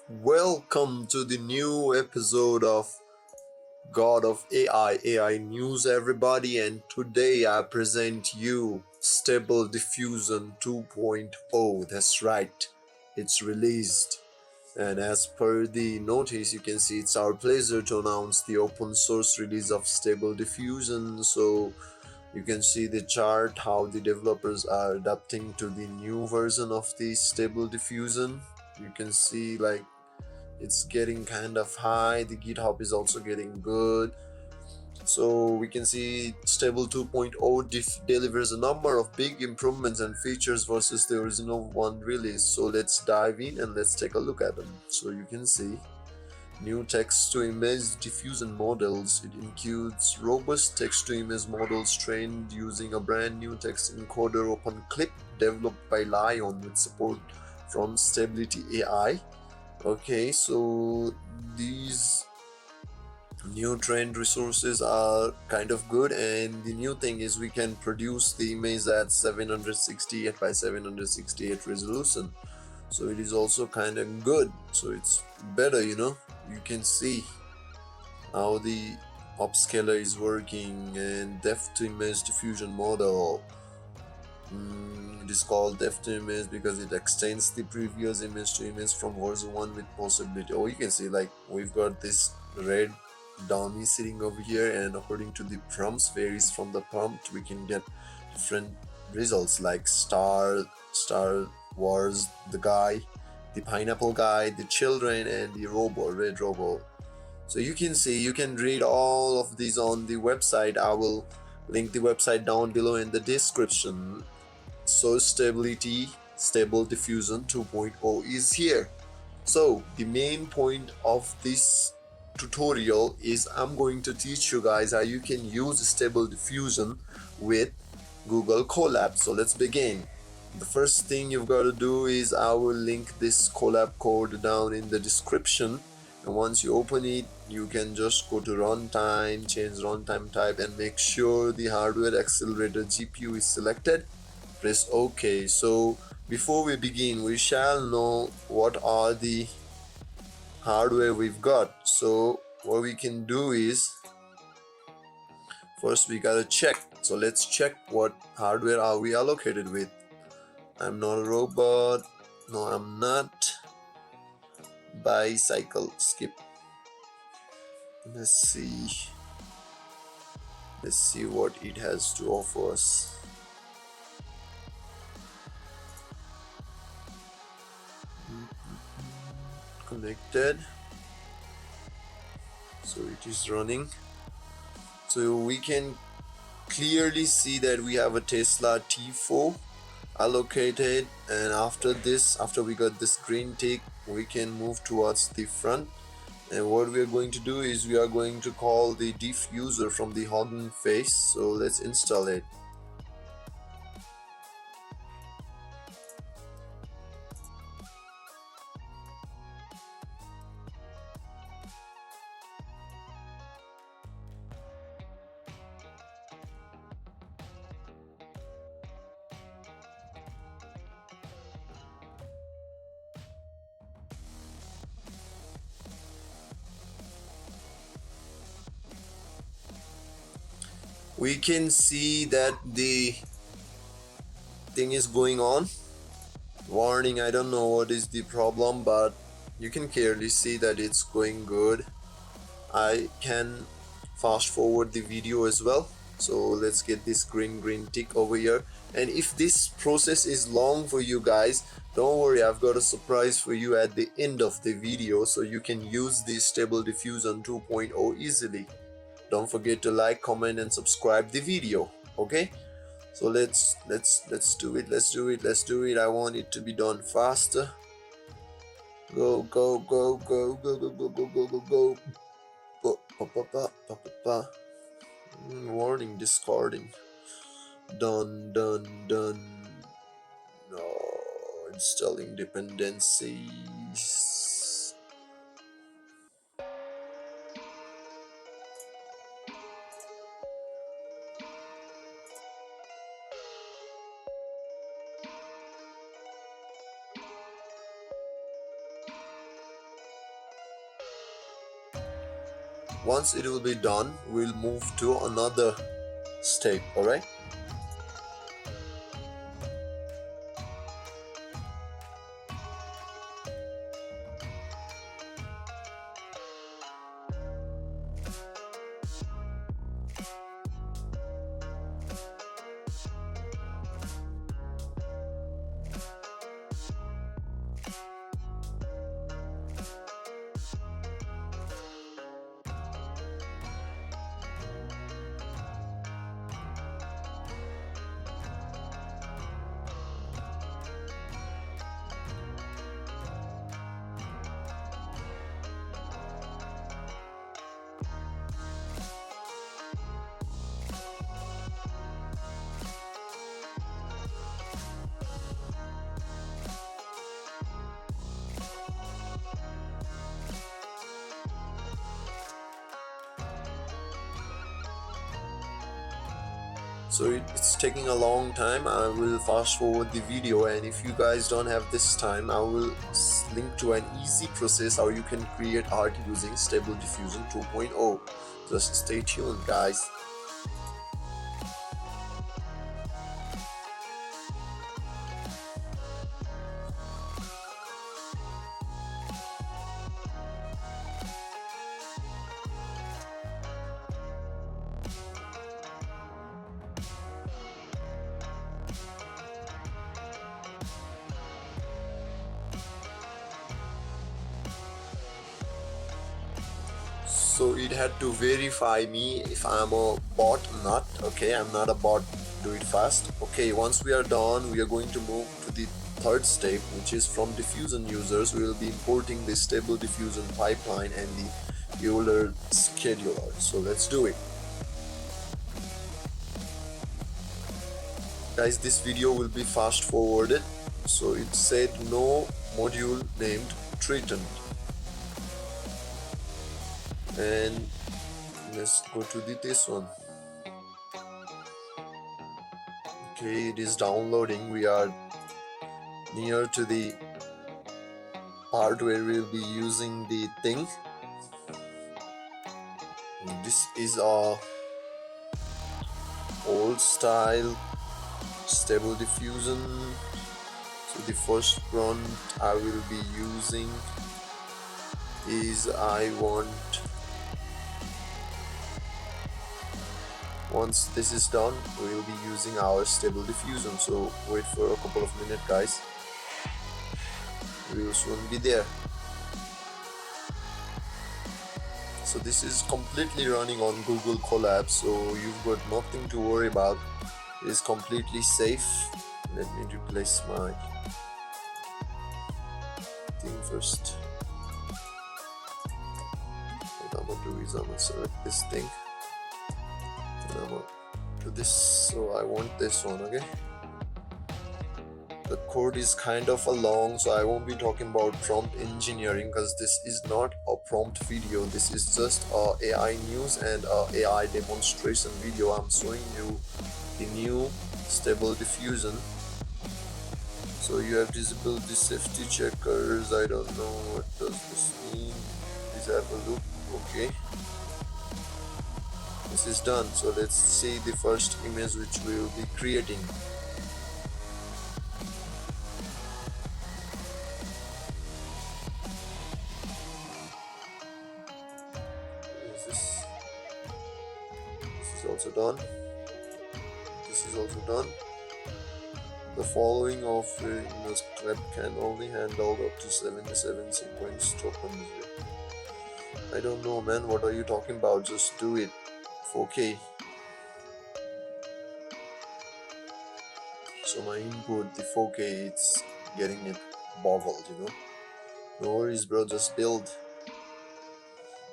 Welcome to the new episode of God of AI News, everybody, and today I present you Stable Diffusion 2.0. That's right, it's released. And as per the notice, you can see it's our pleasure to announce the open source release of Stable Diffusion. So you can see the chart how the developers are adapting to the new version of the Stable Diffusion. You can see like it's getting kind of high. The GitHub is also getting good. So we can see Stable 2.0 delivers a number of big improvements and features versus the original one release. So let's dive in and let's take a look at them. So you can see new text to image diffusion models. It includes robust text to image models trained using a brand new text encoder OpenClip developed by Lion with support from Stability AI. Okay, so these new trained resources are kind of good, and the new thing is we can produce the image at 768 by 768 resolution, so it is also kind of good. So it's better, you can see how the upscaler is working. And depth to image diffusion model, it is called depth to image because it extends the previous image to image from version 1 with possibility. Oh, you can see like we've got this red dummy sitting over here, and according to the prompts, varies from the prompt, we can get different results like Star Wars, the guy, the pineapple guy, the children, and the robot, red robot. So you can see, you can read all of these on the website. I will link the website down below in the description. So Stable Diffusion 2.0 is here. So the main point of this tutorial is I'm going to teach you guys how you can use Stable Diffusion with Google Colab. So let's begin. The first thing you've got to do is I will link this Colab code down in the description, and once you open it, you can just go to runtime, change runtime type, and make sure the hardware accelerator GPU is selected. Press OK. So before we begin, we shall know what are the hardware we've got. So what we can do is first we gotta check. So let's check what hardware are we allocated with. I'm not a robot. No, I'm not. Bicycle, skip. Let's see what it has to offer us. Connected, so it is running. So we can clearly see that we have a Tesla T4 allocated, and after we got this green tick, we can move towards the front. And what we are going to do is we are going to call the diffuser from the Hugging Face. So let's install it. We can see that the thing is going on. Warning, I don't know what is the problem, but you can clearly see that it's going good. I can fast forward the video as well. So let's get this green tick over here. And if this process is long for you guys, don't worry, I've got a surprise for you at the end of the video, so you can use this Stable Diffusion 2.0 easily. Don't forget to like, comment, and subscribe the video. Okay, so let's do it. I want it to be done faster. Go. Warning, discarding. Done. No, installing dependencies. Once it will be done, we'll move to another step. Alright. So it's taking a long time. I will fast forward the video, and if you guys don't have this time, I will link to an easy process how you can create art using Stable Diffusion 2.0. Just stay tuned, guys. So it had to verify me if I'm a bot or not. Okay, I'm not a bot. Do it fast. Okay, once we are done, we are going to move to the third step, which is from Diffusion users. We will be importing the Stable Diffusion pipeline and the Euler scheduler. So let's do it. Guys, this video will be fast forwarded. So it said no module named threatened. And let's go to this one. Okay, it is downloading. We are near to the part where we'll be using the thing. This is a old style Stable Diffusion. So the first prompt I will be using is once this is done, we will be using our Stable Diffusion. So wait for a couple of minutes, guys. We will soon be there. So this is completely running on Google Colab, so you've got nothing to worry about. It is completely safe. Let me replace my thing first. What I'm gonna do is I'm gonna select this thing. And I'm gonna do this. So I want this one, okay? The code is kind of long, so I won't be talking about prompt engineering because this is not a prompt video. This is just a AI news and a AI demonstration video. I'm showing you the new Stable Diffusion. So you have disabled the safety checkers. I don't know what does this mean. Please have a look. Okay, this is done. So let's see the first image which we will be creating. This is also done. This is also done. The following of image clip can only handle up to 77 sequence tokens. I don't know, man, what are you talking about? Just do it. 4K. So my input, the 4K, it's getting it boggled, you know. No worries, bro, just build.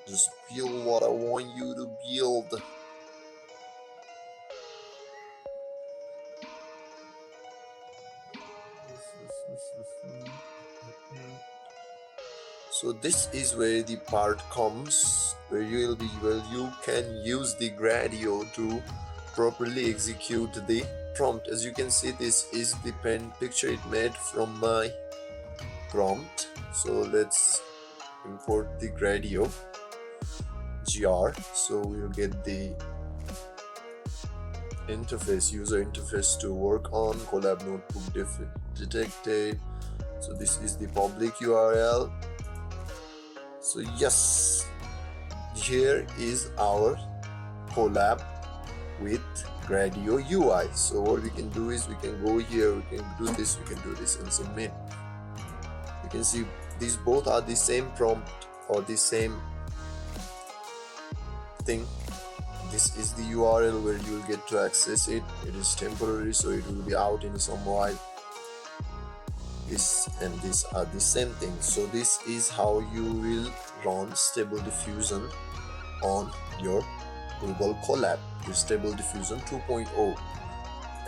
Just build what I want you to build. So this is where the part comes where you can use the Gradio to properly execute the prompt. As you can see, this is the pen picture it made from my prompt. So let's import the Gradio. gr. So we'll get the interface, user interface to work on. Colab notebook detected. So this is the public URL. So yes, here is our Colab with Gradio UI. So what we can do is we can go here, we can do this, we can do this and submit. You can see these both are the same prompt or the same thing. This is the URL where you will get to access it. It is temporary, so it will be out in some while. This and this are the same thing. So this is how you will run Stable Diffusion on your Google Colab with Stable Diffusion 2.0.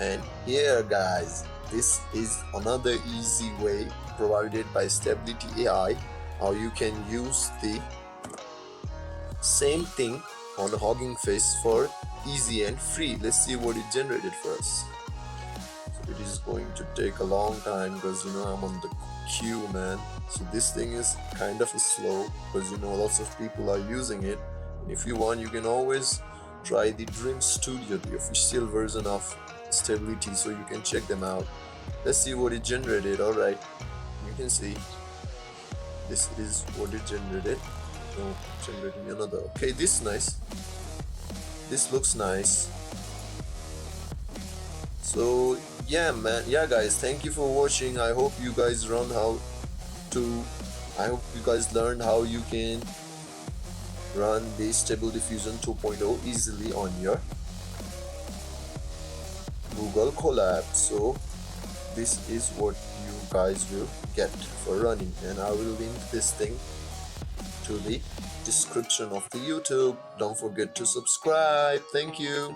And here guys, this is another easy way provided by Stability AI, how you can use the same thing on a Hugging Face for easy and free. Let's see what it generated for us. So it is going to take a long time because I'm on the queue, man. So this thing is kind of slow because lots of people are using it. And if you want, you can always try the Dream Studio, the official version of Stability, so you can check them out. Let's see what it generated. Alright, you can see this is what it generated. No, generating another. Okay, this is nice. This looks nice. So yeah, man. Yeah, guys, thank you for watching. I hope you guys learned how you can run the Stable Diffusion 2.0 easily on your Google Colab. So this is what you guys will get for running, and I will link this thing to the description of the YouTube. Don't forget to subscribe. Thank you.